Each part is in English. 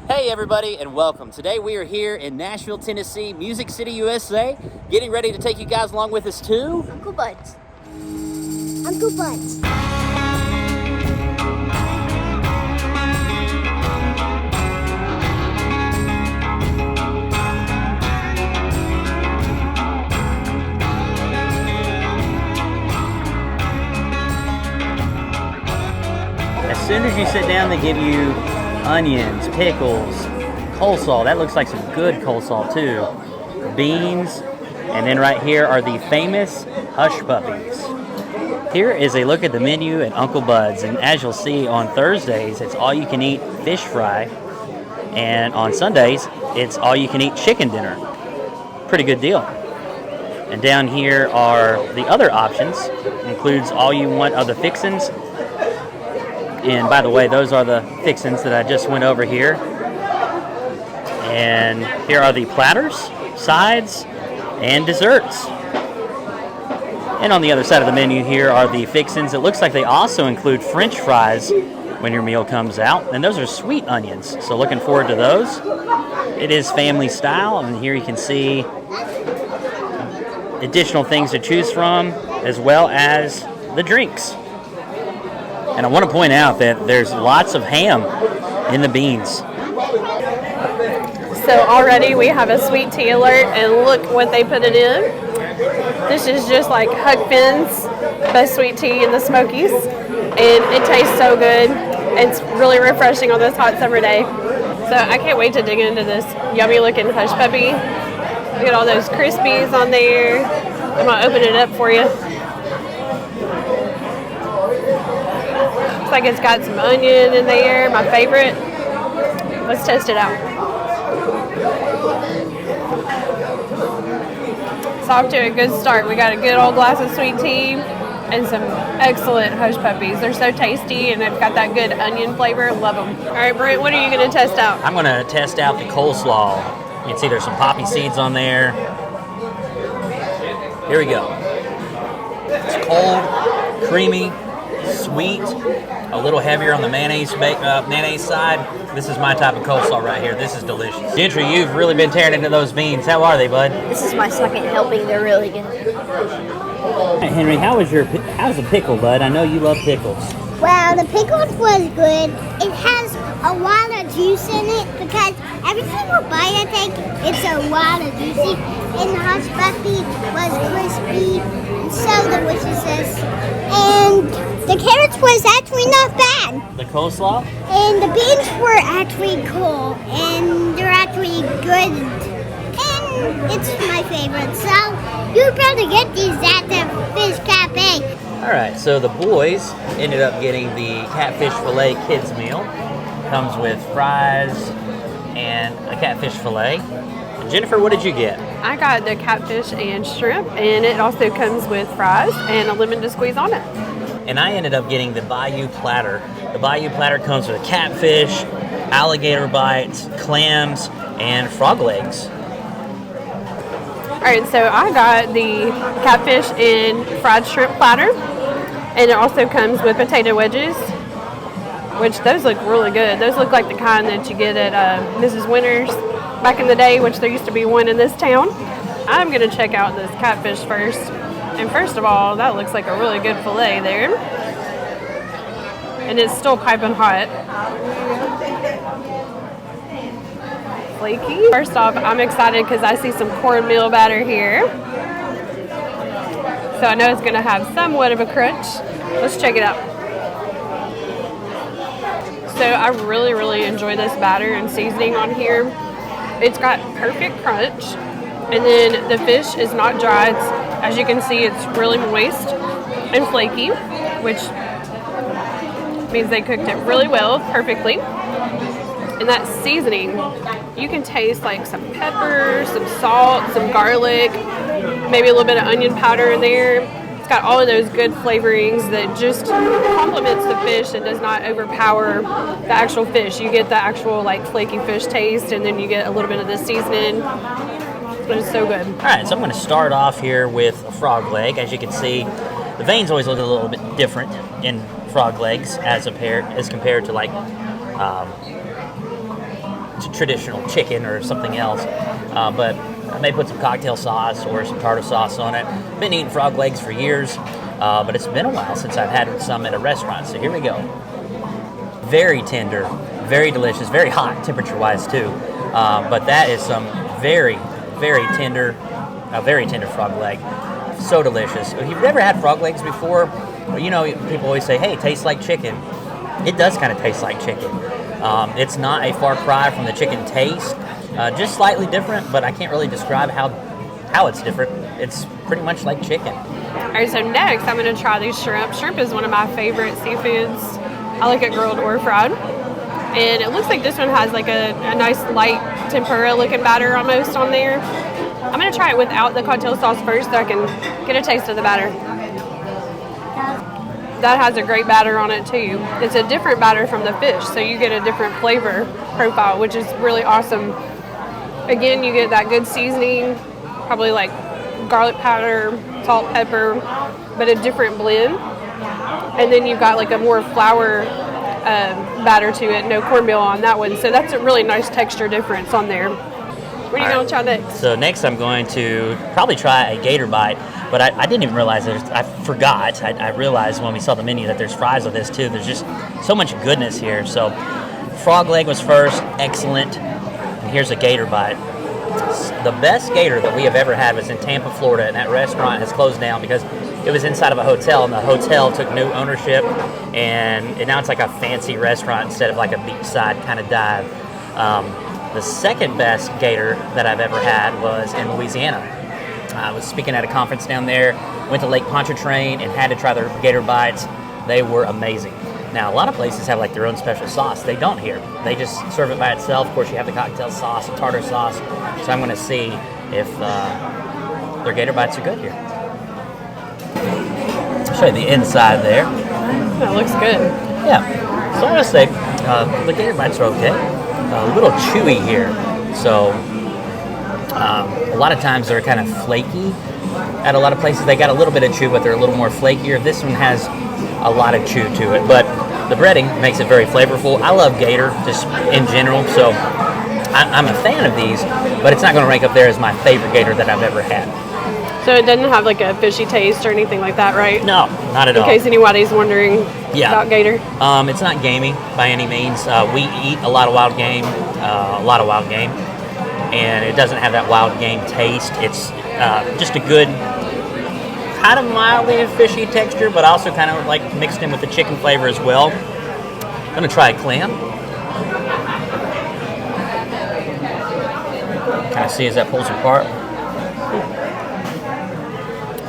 Hey everybody and welcome. Today we are here in Nashville, Tennessee, Music City, USA, getting ready to take you guys along with us to Uncle Bud's. Uncle Bud's. As soon as you sit down, they give you onions, pickles, coleslaw. That looks like some good coleslaw too. Beans, and then right here are the famous hush puppies. Here is a look at the menu at Uncle Bud's, and as you'll see on Thursdays, it's all you can eat fish fry, and on Sundays, it's all you can eat chicken dinner. Pretty good deal. And down here are the other options. Includes all you want of the fixins. And by the way, those are the fixins that I just went over here. And here are the platters, sides, and desserts. And on the other side of the menu here are the fixins. It looks like they also include French fries when your meal comes out. And those are sweet onions, so looking forward to those. It is family style, and here you can see additional things to choose from, as well as the drinks. And I want to point out that there's lots of ham in the beans. So already we have a sweet tea alert, and look what they put it in. This is just like Huck Finn's best sweet tea in the Smokies, and it tastes so good. It's really refreshing on this hot summer day. So I can't wait to dig into this yummy looking hush puppy. Look at all those Crispies on there. I'm gonna open it up for you. Looks like it's got some onion in there, my favorite. Let's test it out. It's off to a good start. We got a good old glass of sweet tea and some excellent hush puppies. They're so tasty, and they've got that good onion flavor. Love them. All right, Brent, what are you going to test out? I'm going to test out the coleslaw. You can see there's some poppy seeds on there. Here we go. It's cold, creamy, sweet, a little heavier on the mayonnaise side. This is my type of coleslaw right here. This is delicious. Gentry, you've really been tearing into those beans. How are they, bud? This is my second helping. They're really good. Hey, Henry, how's the pickle, bud? I know you love pickles. Well, the pickles was good. It has a lot of juice in it because every single bite I take, it's a lot of juicy. And the hush puppy was crispy and so delicious. And the carrots was actually not bad. The coleslaw? And the beans were actually cool. And they're actually good. And it's my favorite. So you better get these at the Fish Cafe. All right, so the boys ended up getting the catfish fillet kids meal. Comes with fries and a catfish fillet. Jennifer, what did you get? I got the catfish and shrimp, and it also comes with fries and a lemon to squeeze on it. And I ended up getting the Bayou platter. The Bayou platter comes with catfish, alligator bites, clams, and frog legs. All right, so I got the catfish and fried shrimp platter, and it also comes with potato wedges, which those look really good. Those look like the kind that you get at Mrs. Winter's back in the day, which there used to be one in this town. I'm going to check out this catfish first. And first of all, that looks like a really good fillet there. And it's still piping hot. Flaky. First off, I'm excited because I see some cornmeal batter here. So I know it's going to have somewhat of a crunch. Let's check it out. So I really, really enjoy this batter and seasoning on here. It's got perfect crunch. And then the fish is not dry. As you can see, it's really moist and flaky, which means they cooked it really well, perfectly. And that seasoning, you can taste like some pepper, some salt, some garlic, maybe a little bit of onion powder in there. It's got all of those good flavorings that just complements the fish and does not overpower the actual fish. You get the actual like flaky fish taste, and then you get a little bit of the seasoning. But it's so good. All right, so I'm going to start off here with a frog leg. As you can see, the veins always look a little bit different in frog legs as compared to like traditional chicken or something else. But I may put some cocktail sauce or some tartar sauce on it. Been eating frog legs for years, but it's been a while since I've had some at a restaurant. So here we go. Very tender, very delicious, very hot temperature-wise too. But that is some very, very tender frog leg. So delicious. If you've never had frog legs before, well, you know, people always say, hey, it tastes like chicken. It does kind of taste like chicken. It's not a far cry from the chicken taste, just slightly different, but I can't really describe how it's different. It's pretty much like chicken. All right, so next I'm going to try these shrimp. Shrimp is one of my favorite seafoods. I like it grilled or fried. And it looks like this one has like a nice light tempura looking batter almost on there. I'm going to try it without the cocktail sauce first so I can get a taste of the batter. That has a great batter on it too. It's a different batter from the fish, so you get a different flavor profile, which is really awesome. Again, you get that good seasoning, probably like garlic powder, salt, pepper, but a different blend. And then you've got like a more flour batter to it, no cornmeal on that one. So that's a really nice texture difference on there. What are you going to try next? So next I'm going to probably try a gator bite, but I didn't even realize I forgot. I realized when we saw the menu that there's fries with this too. There's just so much goodness here. So frog leg was first, excellent. And here's a gator bite. The best gator that we have ever had was in Tampa, Florida, and that restaurant has closed down because it was inside of a hotel, and the hotel took new ownership, and now it's like a fancy restaurant instead of like a beachside kind of dive. The second best gator that I've ever had was in Louisiana. I was speaking at a conference down there, went to Lake Pontchartrain, and had to try their gator bites. They were amazing. Now, a lot of places have like their own special sauce. They don't here. They just serve it by itself. Of course, you have the cocktail sauce and tartar sauce. So I'm going to see if their gator bites are good here. I'll show you the inside there. That looks good. Yeah. So I'm going to say the gator bites are okay. A little chewy here. So a lot of times they're kind of flaky. At a lot of places they got a little bit of chew, but they're a little more flakier. This one has a lot of chew to it, but the breading makes it very flavorful. I love gator just in general, so I'm a fan of these, but it's not going to rank up there as my favorite gator that I've ever had. So it doesn't have like a fishy taste or anything like that, right? No, not at all. In case anybody's wondering about gator. It's not gamey by any means. We eat a lot of wild game, and it doesn't have that wild game taste. It's just a good, kind of mildly fishy texture, but also kind of like mixed in with the chicken flavor as well. I'm gonna try a clam. Kind of see as that pulls apart.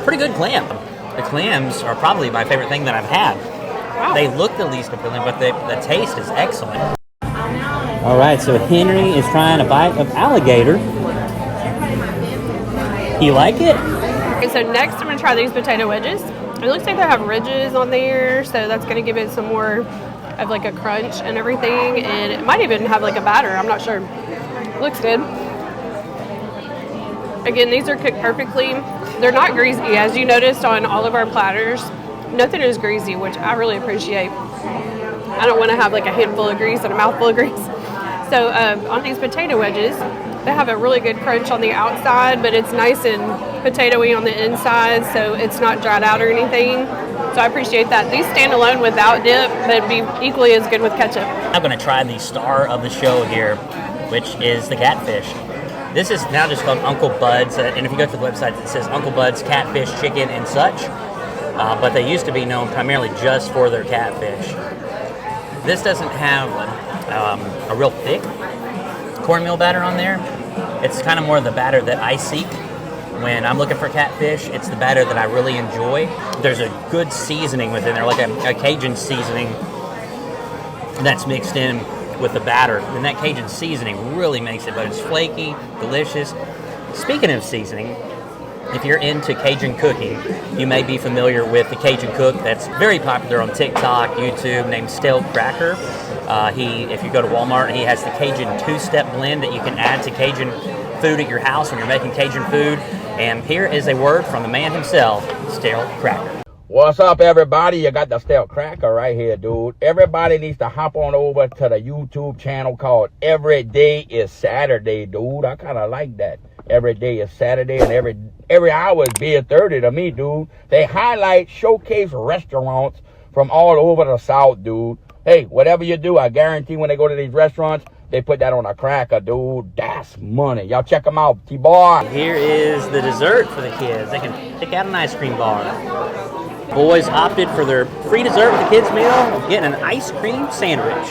Pretty good clam. The clams are probably my favorite thing that I've had. Wow. They look the least appealing, but the taste is excellent. All right, so Henry is trying a bite of alligator. You like it? Okay, so next I'm going to try these potato wedges. It looks like they have ridges on there, so that's going to give it some more of like a crunch and everything, and it might even have like a batter. I'm not sure. It looks good. Again, these are cooked perfectly. They're not greasy, as you noticed on all of our platters. Nothing is greasy, which I really appreciate. I don't want to have like a handful of grease and a mouthful of grease. So on these potato wedges, they have a really good crunch on the outside, but it's nice and potatoey on the inside, so it's not dried out or anything. So I appreciate that. These stand alone without dip, but it'd be equally as good with ketchup. I'm going to try the star of the show here, which is the catfish. This is now just called Uncle Bud's, and if you go to the website, it says Uncle Bud's Catfish Chicken and such, but they used to be known primarily just for their catfish. This doesn't have a real thick cornmeal batter on there. It's kind of more the batter that I seek when I'm looking for catfish. It's the batter that I really enjoy. There's a good seasoning within there, like a Cajun seasoning that's mixed in with the batter, and that Cajun seasoning really makes it, but it's flaky, delicious. Speaking of seasoning, if you're into Cajun cooking, you may be familiar with the Cajun cook that's very popular on TikTok, YouTube, named Stale Cracker. If you go to Walmart, he has the Cajun two-step blend that you can add to Cajun food at your house when you're making Cajun food. And here is a word from the man himself, Stale Cracker. What's up, everybody? You got the stale cracker right here, dude. Everybody needs to hop on over to the YouTube channel called Every Day is Saturday, dude. I kind of like that. Every day is Saturday, and every hour is beer 30 to me, dude. They highlight, showcase restaurants from all over the South, dude. Hey, whatever you do, I guarantee when they go to these restaurants, they put that on a cracker, dude. That's money. Y'all check them out, T-Boy. Here is the dessert for the kids. They can pick out an ice cream bar. Boys opted for their free dessert with the kids' meal of getting an ice cream sandwich.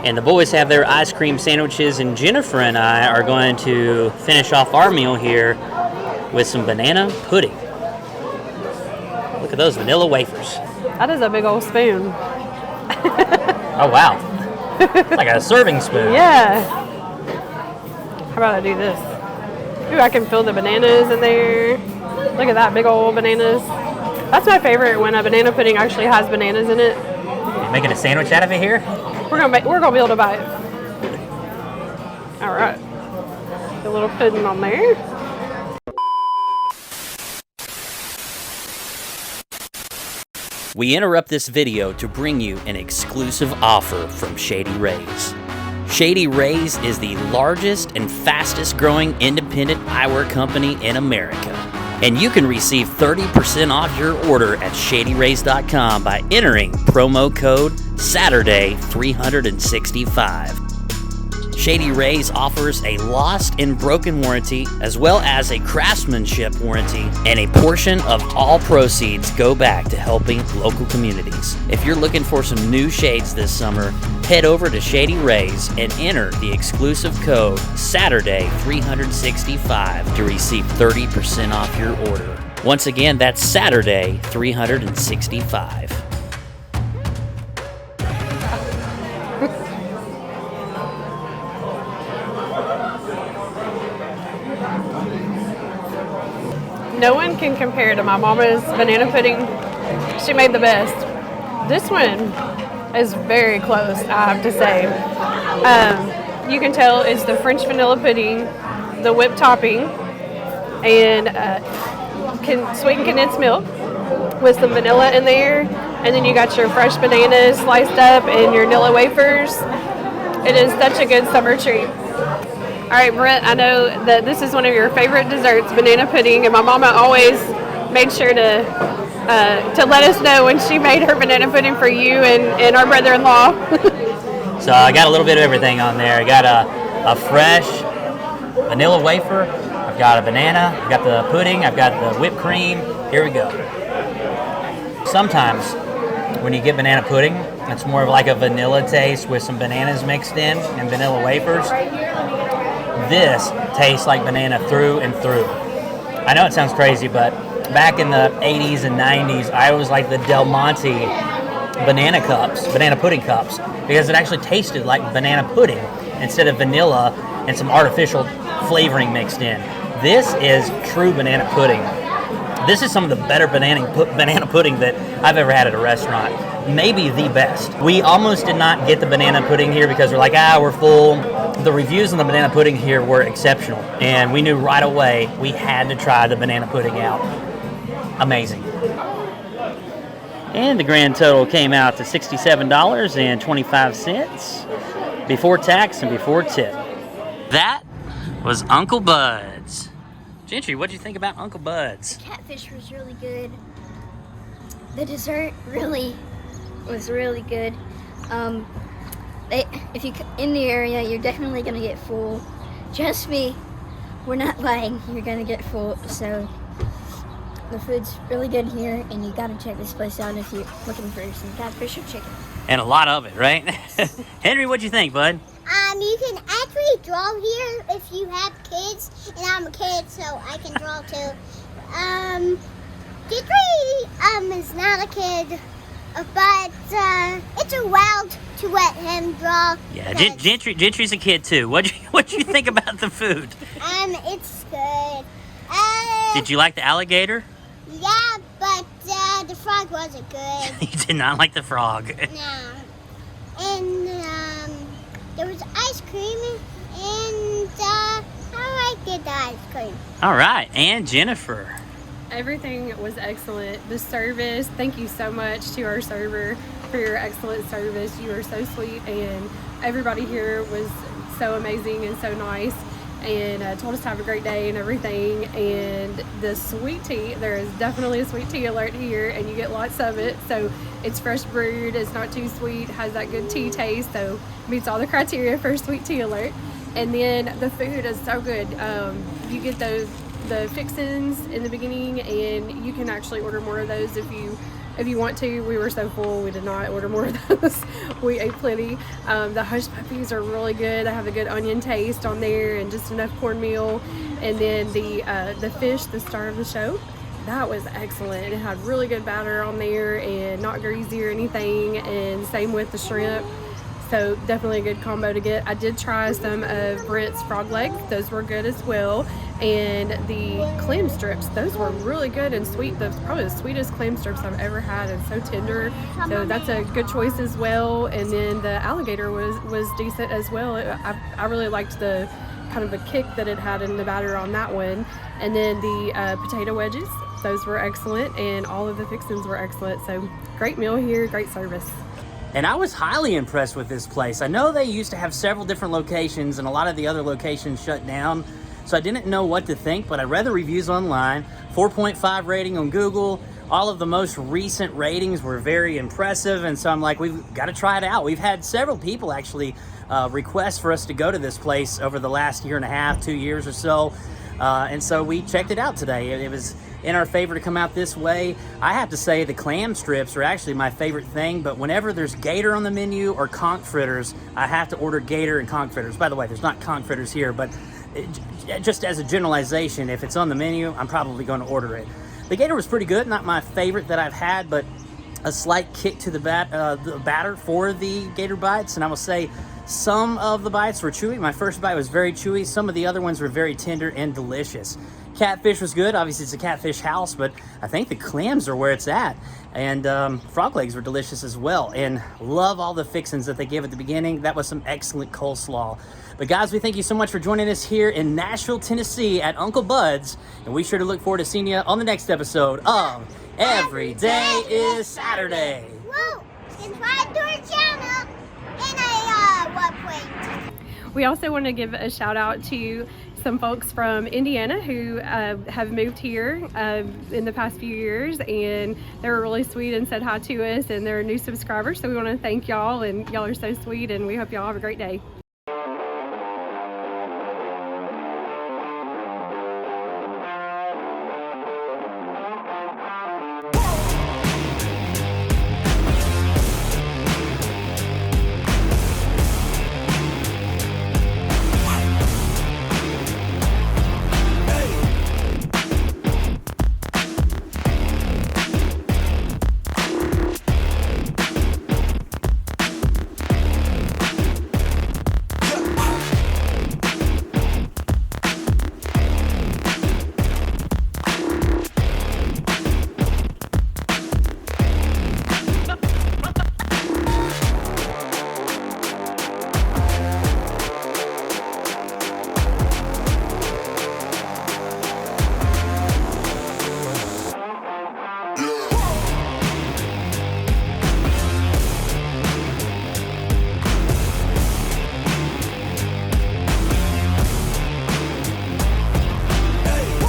And the boys have their ice cream sandwiches, and Jennifer and I are going to finish off our meal here with some banana pudding. Look at those vanilla wafers. That is a big old spoon. Oh, wow. It's like a serving spoon. Yeah. How about I do this? Ooh, I can feel the bananas in there. Look at that, big old bananas. That's my favorite, when a banana pudding actually has bananas in it. You making a sandwich out of it here? We're gonna be able to buy it. All right. A little pudding on there. We interrupt this video to bring you an exclusive offer from Shady Rays. Shady Rays is the largest and fastest growing independent eyewear company in America. And you can receive 30% off your order at shadyrays.com by entering promo code SATURDAY365. Shady Rays offers a lost and broken warranty, as well as a craftsmanship warranty, and a portion of all proceeds go back to helping local communities. If you're looking for some new shades this summer, head over to Shady Rays and enter the exclusive code SATURDAY365 to receive 30% off your order. Once again, that's SATURDAY365. No one can compare to my mama's banana pudding. She made the best. This one is very close, I have to say. You can tell it's the French vanilla pudding, the whipped topping, and sweetened condensed milk with some vanilla in there. And then you got your fresh bananas sliced up and your Nilla wafers. It is such a good summer treat. All right, Brent, I know that this is one of your favorite desserts, banana pudding, and my mama always made sure to let us know when she made her banana pudding for you and our brother-in-law. So I got a little bit of everything on there. I got a fresh vanilla wafer, I've got a banana, I've got the pudding, I've got the whipped cream. Here we go. Sometimes when you get banana pudding, it's more of like a vanilla taste with some bananas mixed in and vanilla wafers. This tastes like banana through and through. I know it sounds crazy, but back in the 80s and 90s, I always liked the Del Monte banana pudding cups, because it actually tasted like banana pudding instead of vanilla and some artificial flavoring mixed in. This is true banana pudding. This is some of the better banana pudding that I've ever had at a restaurant. Maybe the best. We almost did not get the banana pudding here because we're like, we're full. The reviews on the banana pudding here were exceptional, and we knew right away we had to try the banana pudding out. Amazing. And the grand total came out to $67.25 before tax and before tip. That was Uncle Bud's. Gentry, what'd you think about Uncle Bud's? Catfish was really good. The dessert was really good. If you in the area, you're definitely gonna get full. Trust me, we're not lying. You're gonna get full. So the food's really good here, and you gotta check this place out if you're looking for some catfish or chicken. And a lot of it, right? Henry, what'd you think, bud? You can actually draw here if you have kids, and I'm a kid, so I can draw too. Gentry is not a kid, but it's a while to let him draw. Yeah, Gentry's a kid too. What'd you think about the food? It's good. Did you like the alligator? Yeah, but the frog wasn't good. You did not like the frog. No. And there was ice cream, and I liked get the ice cream. All right, and Jennifer. Everything was excellent. The service, thank you so much to our server for your excellent service. You were so sweet, and everybody here was so amazing and so nice, and told us to have a great day and everything. And the sweet tea, there is definitely a sweet tea alert here, and you get lots of it. So it's fresh brewed, it's not too sweet, has that good tea taste, so meets all the criteria for a sweet tea alert. And then the food is so good. You get the fixins in the beginning, and you can actually order more of those if you want to. We were so full, we did not order more of those. We ate plenty. The hush puppies are really good. They have a good onion taste on there and just enough cornmeal. And then the fish, the star of the show, that was excellent. It had really good batter on there and not greasy or anything, and same with the shrimp. So definitely a good combo to get. I did try some of Brent's frog legs. Those were good as well. And the clam strips, those were really good and sweet. That's probably the sweetest clam strips I've ever had, and so tender. So that's a good choice as well. And then the alligator was decent as well. I really liked the kind of a kick that it had in the batter on that one. And then the potato wedges, those were excellent, and all of the fixins were excellent. So great meal here, great service. And I was highly impressed with this place. I know they used to have several different locations, and a lot of the other locations shut down, so I didn't know what to think, but I read the reviews online. 4.5 rating on Google. All of the most recent ratings were very impressive, and so I'm like, we've got to try it out. We've had several people actually request for us to go to this place over the last year and a half, 2 years or so. And so we checked it out today. It was in our favor to come out this way. I have to say the clam strips are actually my favorite thing, but whenever there's gator on the menu or conch fritters, I have to order gator and conch fritters. By the way, there's not conch fritters here, but just as a generalization, if it's on the menu, I'm probably going to order it. The gator was pretty good, not my favorite that I've had, but a slight kick to the batter for the gator bites, and I will say some of the bites were chewy. My first bite was very chewy. Some of the other ones were very tender and delicious. Catfish was good. Obviously, it's a catfish house, but I think the clams are where it's at. And frog legs were delicious as well. And love all the fixins that they give at the beginning. That was some excellent coleslaw. But guys, we thank you so much for joining us here in Nashville, Tennessee at Uncle Bud's. And we sure to look forward to seeing you on the next episode of Every Day is Saturday. Whoa! Subscribe to our channel in what point? We also want to give a shout out to some folks from Indiana who have moved here in the past few years, and they were really sweet and said hi to us, and they're new subscribers. So we want to thank y'all, and y'all are so sweet, and we hope y'all have a great day.